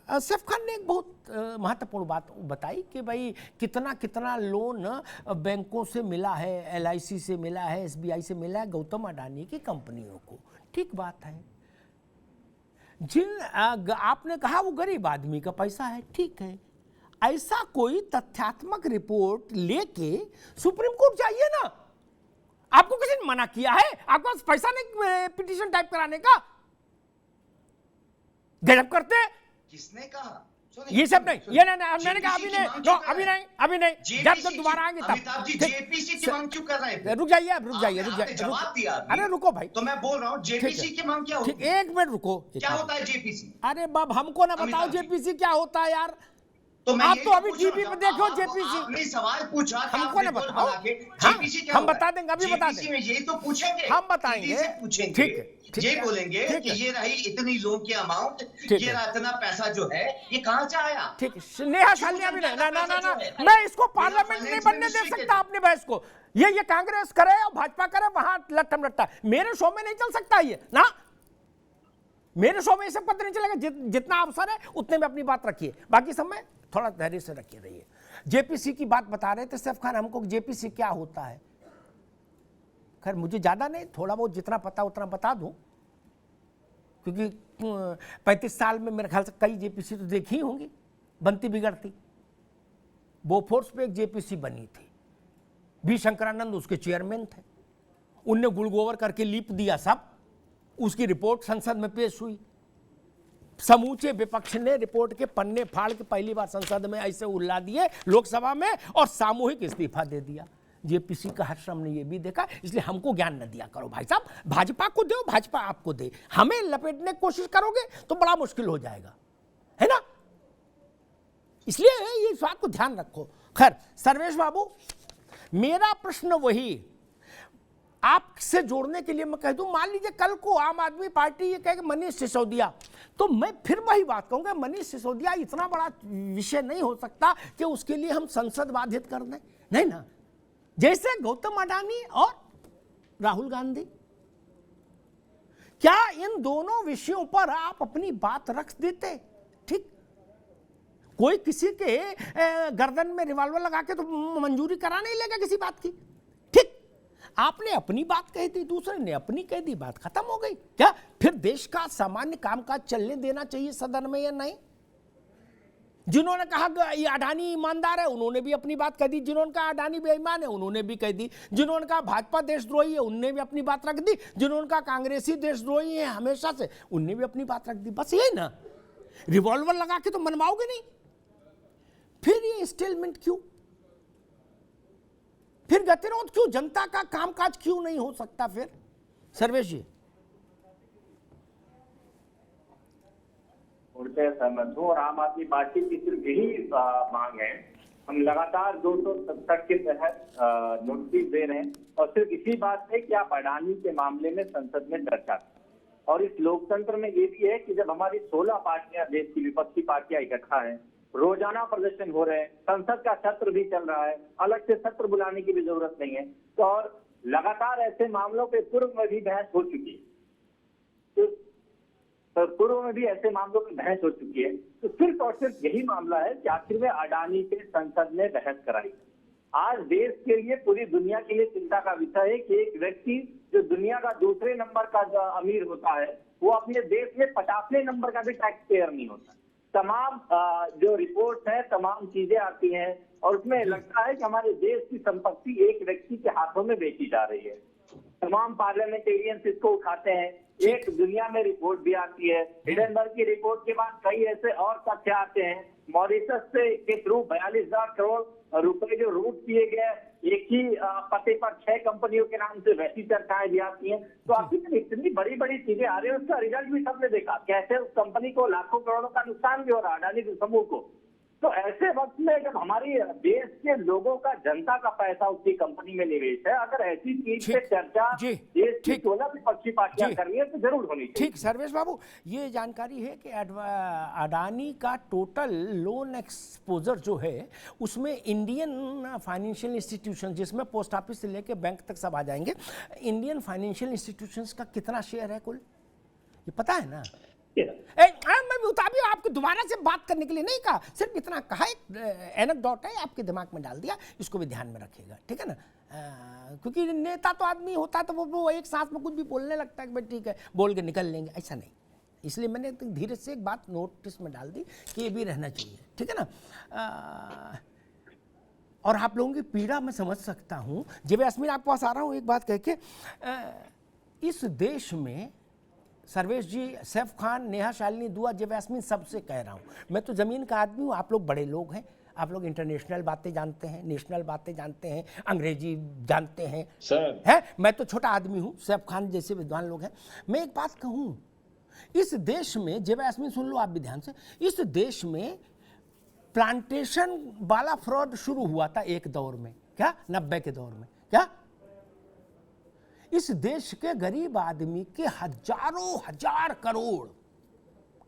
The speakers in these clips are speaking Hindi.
सैफ खान ने एक बहुत महत्वपूर्ण बात बताई कि भाई कितना कितना लोन बैंकों से मिला है, LIC से मिला है, SBI से मिला है गौतम अडानी की कंपनियों को। ठीक बात है, जिन आपने कहा वो गरीब आदमी का पैसा है, ठीक है, ऐसा कोई तथ्यात्मक रिपोर्ट लेके सुप्रीम कोर्ट जाइए ना। आपको किसी ने मना किया है? आपके पास पैसा नहीं पिटीशन टाइप कराने का? गजब करते हैं। किसने कहा? ये सब नहीं, ये नहीं, मैंने कहा अभी नहीं, अभी नहीं, जब तक दोबारा आएंगे तब। अमिताभ जी जेपीसी की मांग क्यों कर रहे थे? रुक जाइए, जवाब दिया। अरे रुको भाई, तो मैं बोल रहा हूँ जेपीसी की मांग क्या होती है? एक मिनट रुको। क्या होता है जेपीसी? अरे बाब हमको ना बताओ जेपीसी क्या होता है यार। तो आप तो अभी टीवी पे देखो जेपीसी। आपने सवाल पूछा, हमको ना बताओ, जेपीसी क्या हम बता देंगे, अभी बता देंगे। यही तो पूछेंगे, हम बताएंगे, पूछेंगे, ये बोलेंगे कि ये रही इतनी लोन की अमाउंट, ये इतना पैसा जो है ये कहां से आया? ठीक है, नेहा साली अभी नहीं, ना, मैं इसको पार्लियामेंट नहीं बनने दे सकता अपने बहस को। ये कांग्रेस करे और भाजपा करे, वहां लट्टम लट्टा, मेरे शो में नहीं चल सकता ये ना। मेरे शो में ये सब पता नहीं चलेगा। जितना अवसर है उतने में अपनी बात रखिए, बाकी सब में थोड़ा धैर्य से रखिए रहिए। जेपीसी की बात बता रहे थे सैफ खान हमको, जेपीसी क्या होता है। खैर मुझे ज्यादा नहीं, थोड़ा बहुत जितना पता उतना बता दूं, क्योंकि 35 साल में मेरे ख्याल से कई जेपीसी तो देखी ही होंगी बनती बिगड़ती। बोफोर्स पे एक जेपीसी बनी थी, बी शंकरानंद उसके चेयरमैन थे, उनने गुड़गोबर करके लीप दिया सब, उसकी रिपोर्ट संसद में पेश हुई, समूचे विपक्ष ने रिपोर्ट के पन्ने फाड़ के पहली बार संसद में ऐसे उल्ला दिए लोकसभा में, और सामूहिक इस्तीफा दे दिया। जेपीसी का हर्षम ने ये भी देखा, इसलिए हमको ज्ञान न दिया करो भाई साहब, भाजपा को दो, भाजपा आपको दे, हमें लपेटने की कोशिश करोगे तो बड़ा मुश्किल हो जाएगा, है ना। इसलिए ये बात को ध्यान रखो। खैर सर्वेश बाबू, मेरा प्रश्न वही आपसे जोड़ने के लिए मैं कह दूं, मान लीजिए कल को आम आदमी पार्टी ये कहे कि मनीष सिसोदिया, तो मैं फिर वही बात कहूंगा, मनीष सिसोदिया इतना बड़ा विषय नहीं हो सकता कि उसके लिए हम संसद बाधित कर दें, नहीं ना। जैसे गौतम अडानी और राहुल गांधी, क्या इन दोनों विषयों पर आप अपनी बात रख देते? ठीक, कोई किसी के गर्दन में रिवॉल्वर लगा के तो मंजूरी करा नहीं लेगा किसी बात की। ठीक, आपने अपनी बात कह दी, दूसरे ने अपनी कह दी, बात खत्म हो गई। क्या फिर देश का सामान्य कामकाज चलने देना चाहिए सदन में या नहीं? जिन्होंने कहा ये अडानी ईमानदार है उन्होंने भी अपनी बात कह दी, जिन्होंने कहा अडानी बेईमान है उन्होंने भी कह दी, जिन्होंने कहा भाजपा देशद्रोही है उनने भी अपनी बात रख दी, जिन्होंने कहा कांग्रेसी देशद्रोही है हमेशा से उनने भी अपनी बात रख दी। बस यही ना, रिवॉल्वर लगा के तो मनवाओगे नहीं। फिर ये स्टेलमेंट क्यों, फिर गतिरोध क्यों, जनता का कामकाज क्यों नहीं हो सकता? फिर सर्वेश जी। सहमत हूँ, और आम आदमी पार्टी की सिर्फ यही मांग है, हम लगातार 267 के तहत नोटिस दे रहे हैं, और सिर्फ इसी बात है कि आप अडानी के मामले में संसद में चर्चा करें। और इस लोकतंत्र में ये भी है कि जब हमारी 16 पार्टियां, देश की विपक्षी पार्टियां इकट्ठा हैं, रोजाना प्रदर्शन हो रहे हैं, संसद का सत्र भी चल रहा है, अलग से सत्र बुलाने की भी जरूरत नहीं है, तो और लगातार ऐसे मामलों पे पूर्व में भी बहस हो चुकी है, तो पूर्व में भी ऐसे मामलों पे बहस हो चुकी है। तो सिर्फ और सिर्फ यही मामला है कि आखिर में अडानी पे संसद ने बहस कराई। आज देश के लिए, पूरी दुनिया के लिए चिंता का विषय है कि एक व्यक्ति जो दुनिया का दूसरे नंबर का अमीर होता है, वो अपने देश में 50वें नंबर का भी टैक्स पेयर नहीं होता। तमाम जो रिपोर्ट है, तमाम चीजें आती हैं, और उसमें लगता है कि हमारे देश की संपत्ति एक व्यक्ति के हाथों में बेची जा रही है। तमाम पार्लियामेंटेरियंस इसको उठाते हैं, एक दुनिया में रिपोर्ट भी आती है। हिडेनबर्ग की रिपोर्ट के बाद कई ऐसे और तथ्य आते हैं। मॉरिशस से के थ्रू 42,000 करोड़ रुपए जो रूट किए गए, एक ही पते पर 6 कंपनियों के नाम से वैसी चर्चाएं भी आती हैं। तो आखिर इतनी बड़ी बड़ी चीजें आ रही है, उसका रिजल्ट भी सबने देखा, कैसे उस कंपनी को लाखों करोड़ों का नुकसान भी हो रहा है, अडानी समूह को। तो ऐसे वक्त में जब हमारी देश के लोगों का, जनता का पैसा उसकी कंपनी में निवेश है, अगर ऐसी चीज पे चर्चा देश की 16 विपक्षी पार्टियां कर रही है तो जरूर होनी चाहिए। ठीक सर्वेश बाबू, ये जानकारी है कि अडानी का टोटल लोन एक्सपोजर जो है उसमें इंडियन फाइनेंशियल इंस्टीट्यूशन, जिसमें पोस्ट ऑफिस से लेकर बैंक तक सब आ जाएंगे, इंडियन फाइनेंशियल इंस्टीट्यूशंस का कितना शेयर है कुल, ये पता है ना? मैं भी उतारी, आपको दोबारा से बात करने के लिए नहीं कहा, सिर्फ इतना कहा, एक एनेक्डोट है, आपके दिमाग में डाल दिया, इसको भी ध्यान में रखिएगा, ठीक है ना। क्योंकि नेता तो आदमी होता तो वो एक सांस में कुछ भी बोलने लगता है कि भाई ठीक है बोल के निकल लेंगे, ऐसा नहीं। इसलिए मैंने तो धीरे से एक बात नोटिस में डाल दी कि ये भी रहना चाहिए, ठीक है ना। और आप लोगों की पीड़ा मैं समझ सकता हूँ। जब यास्मीन आपके पास आ रहा हूँ एक बात कह के, इस देश में सर्वेश जी, सैफ खान, नेहा, शालिनी, दुआ, जब यास्मीन, सबसे कह रहा हूँ, मैं तो ज़मीन का आदमी हूँ, आप लोग बड़े लोग हैं, आप लोग इंटरनेशनल बातें जानते हैं, नेशनल बातें जानते हैं, अंग्रेजी जानते हैं सर, है, मैं तो छोटा आदमी हूँ, सैफ खान जैसे विद्वान लोग हैं। मैं एक बात कहूँ, इस देश में, जब यास्मीन सुन लो आप भी ध्यान से, इस देश में प्लांटेशन वाला फ्रॉड शुरू हुआ था एक दौर में, क्या 90 के दौर में, क्या इस देश के गरीब आदमी के हजारों हजार करोड़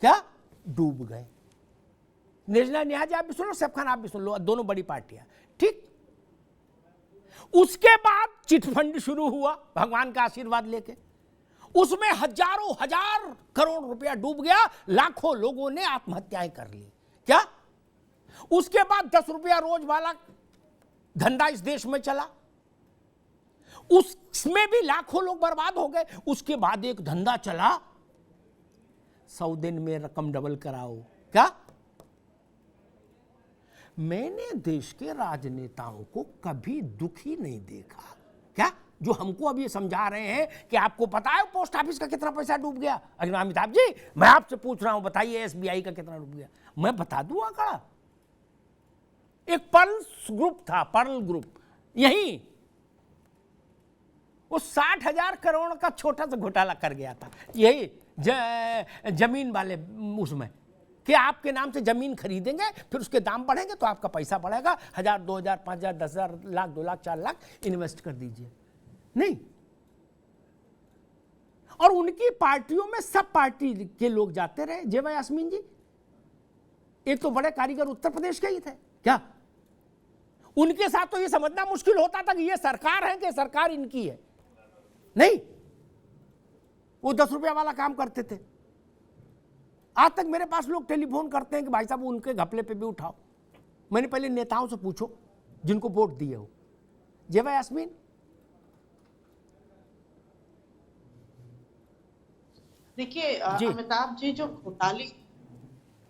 क्या डूब गए। नेहा जी आप भी सुन लो, सैफ खान आप भी सुन लो, दोनों बड़ी पार्टियां, ठीक। उसके बाद चिटफंड शुरू हुआ भगवान का आशीर्वाद लेके, उसमें हजारों हजार करोड़ रुपया डूब गया, लाखों लोगों ने आत्महत्याएं कर ली, क्या। उसके बाद 10 रुपया रोज वाला धंधा इस देश में चला, उसमें भी लाखों लोग बर्बाद हो गए। उसके बाद एक धंधा चला, 100 दिन में रकम डबल कराओ, क्या। मैंने देश के राजनेताओं को कभी दुखी नहीं देखा, क्या, जो हमको अभी समझा रहे हैं कि आपको पता है पोस्ट ऑफिस का कितना पैसा डूब गया। अगर अमिताभ जी मैं आपसे पूछ रहा हूं, बताइए SBI का कितना डूब गया, मैं बता दूं आंकड़ा। एक पर्ल ग्रुप था, पर्ल ग्रुप, यही वो 60,000 करोड़ का छोटा सा घोटाला कर गया था, यही जमीन वाले उसमें, कि आपके नाम से जमीन खरीदेंगे, फिर उसके दाम बढ़ेंगे तो आपका पैसा बढ़ेगा, 1,000, 2,000, 5,000, 10,000, लाख, 2 लाख, 4 लाख इन्वेस्ट कर दीजिए। नहीं, और उनकी पार्टियों में सब पार्टी के लोग जाते रहे। जय यास्मीन जी, एक तो बड़े कारीगर उत्तर प्रदेश के ही थे, क्या। उनके साथ तो ये समझना मुश्किल होता था कि ये सरकार है कि सरकार इनकी है, नहीं, वो 10 रुपया वाला काम करते थे। आज तक मेरे पास लोग टेलीफोन करते हैं कि भाई साहब उनके घपले पे भी उठाओ। मैंने पहले नेताओं से पूछो जिनको वोट दिए हो। जय यास्मीन, देखिए अमिताभ जी, जो घोटाले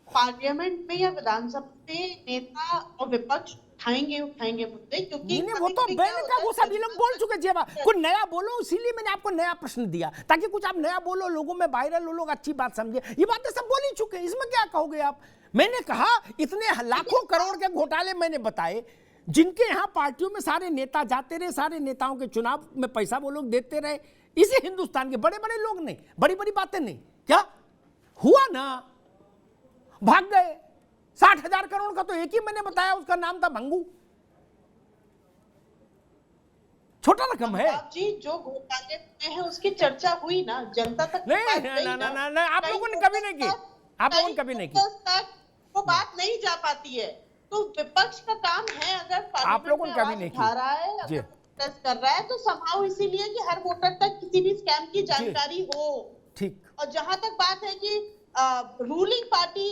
पार्लियामेंट में या विधानसभा में नेता और विपक्ष उठाएंगे मुद्दे, क्योंकि वो तो मैंने कहा वो सभी लोग बोल चुके। जेवा कुछ नया बोलो, इसीलिए मैंने आपको नया प्रश्न दिया, ताकि कुछ आप नया बोलो, लोगों में वायरल हो, लोग अच्छी बात समझे। ये बातें सब बोल ही चुके, इसमें क्या कहोगे आप। मैंने कहा इतने लाखों करोड़ के घोटाले मैंने बताए, जिनके यहाँ पार्टियों में सारे नेता जाते रहे, सारे नेताओं के चुनाव में पैसा वो लोग देते रहे, इसी हिंदुस्तान के बड़े बड़े लोग नहीं, बड़ी बड़ी बातें नहीं, क्या हुआ ना, भाग गए। 60,000 करोड़ का तो एक ही मैंने बताया, उसका नाम था भंगू, छोटा रकम है जी। जो घोटाले में है उसकी चर्चा हुई ना, जनता तक नहीं, आप लोगों ने कभी नहीं की, आप लोगों ने कभी नहीं की, वो बात नहीं जा पाती है। तो विपक्ष का काम है, अगर आप लोगों ने कभी नहीं उठा रहा है, अगर प्रोटेस्ट कर रहा है, तो संभाव इसीलिए कि हर वोटर तक किसी भी स्कैम की जानकारी हो। ठीक। और जहां तक बात है कि रूलिंग पार्टी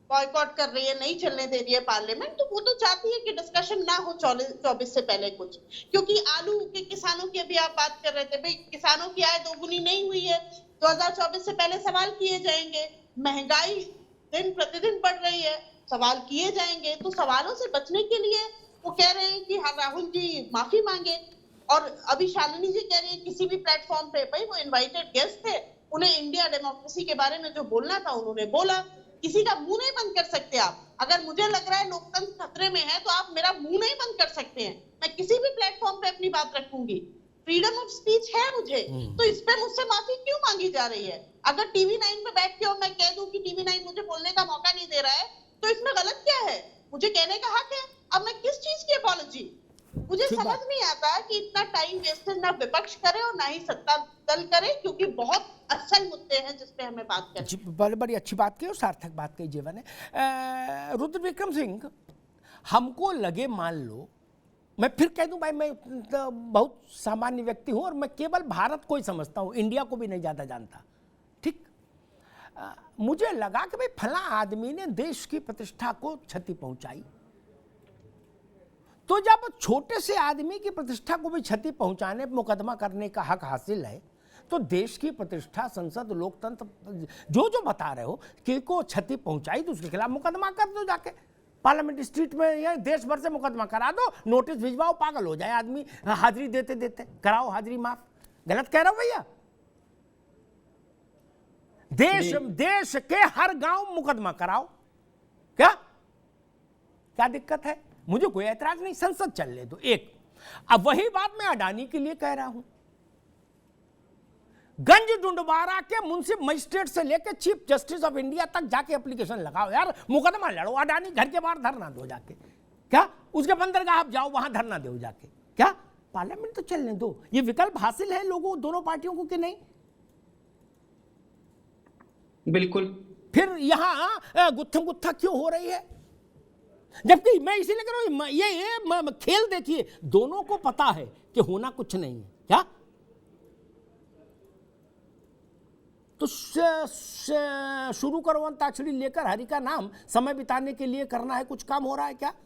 बॉयकॉट कर रही है, नहीं चलने दे रही है पार्लियामेंट, तो वो तो चाहती है कि डिस्कशन ना हो 24 से पहले कुछ, क्योंकि आलू के किसानों की अभी आप बात कर रहे थे, भाई किसानों की आय दोगुनी नहीं हुई है, 2024 से पहले सवाल किए जाएंगे। महंगाई दिन प्रतिदिन बढ़ रही है, सवाल किए जाएंगे। तो सवालों से बचने के लिए वो कह रहे हैं कि हाँ राहुल जी माफी मांगे, और अभी शालिनी जी कह रही है किसी भी प्लेटफॉर्म पे, भाई वो इनवाइटेड गेस्ट थे, उन्हें इंडिया डेमोक्रेसी के बारे में जो बोलना था उन्होंने बोला। किसी का मुंह नहीं बंद कर सकते आप। अगर मुझे लग रहा है लोकतंत्र खतरे में है तो आप मेरा मुंह नहीं बंद कर सकते हैं, मैं किसी भी प्लेटफॉर्म पे अपनी बात रखूंगी, फ्रीडम ऑफ स्पीच है मुझे। तो इस पे मुझसे माफी क्यों मांगी जा रही है? अगर TV9 पे बैठ के और मैं कह दूं कि TV9 मुझे बोलने का मौका नहीं दे रहा है, तो इसमें गलत क्या है? मुझे कहने का हक है। अब मैं किस चीज की अपॉलॉजी? मुझे समझ नहीं आता कि इतना टाइम वेस्टेज ना विपक्ष करे और ना ही सत्ता दल करे, क्योंकि बहुत असल मुद्दे हैं जिस पे हमें बात करनी। बड़ी अच्छी बात की और सार्थक बात कही जीवन ने। रुद्र विक्रम सिंह, हमको लगे, मान लो मैं फिर कह दूं भाई मैं बहुत सामान्य व्यक्ति हूं और मैं केवल भारत को ही समझता हूं, इंडिया को भी नहीं ज्यादा जानता, ठीक। मुझे लगा कि भाई फला आदमी ने देश की प्रतिष्ठा को क्षति पहुंचाई, तो जब छोटे से आदमी की प्रतिष्ठा को भी क्षति पहुंचाने पर मुकदमा करने का हक हासिल है, तो देश की प्रतिष्ठा, संसद, लोकतंत्र, जो जो बता रहे हो कि को क्षति पहुंचाई तो उसके खिलाफ मुकदमा कर दो, जाके पार्लियामेंट स्ट्रीट में या देश भर से मुकदमा करा दो, नोटिस भिजवाओ, पागल हो जाए आदमी हाजिरी देते देते, कराओ हाजिरी माफ। गलत कह रहा हूं भैया? देश के हर गांव मुकदमा कराओ, क्या दिक्कत है? मुझे कोई ऐतराज नहीं, संसद चलने दो। एक, अब वही बात मैं अडानी के लिए कह रहा हूं। गंज डुंडवारा के मुंसिफ मजिस्ट्रेट से लेकर चीफ जस्टिस ऑफ इंडिया तक जाके एप्लीकेशन लगाओ यार, मुकदमा लड़ो, अडानी घर के बाहर धरना दो जाके, क्या उसके बंदरगाह आप जाओ, वहां धरना दो जाके, क्या पार्लियामेंट तो चलने दो। ये विकल्प हासिल है लोगों, दोनों पार्टियों को कि नहीं? बिल्कुल। फिर यहां गुत्थम गुत्था क्यों हो रही है? जबकि मैं इसीलिए कह रहा हूं, ये खेल देखिए, दोनों को पता है कि होना कुछ नहीं है, क्या तो शुरू करो अंताक्षरी लेकर हरि का नाम, समय बिताने के लिए करना है, कुछ काम हो रहा है क्या?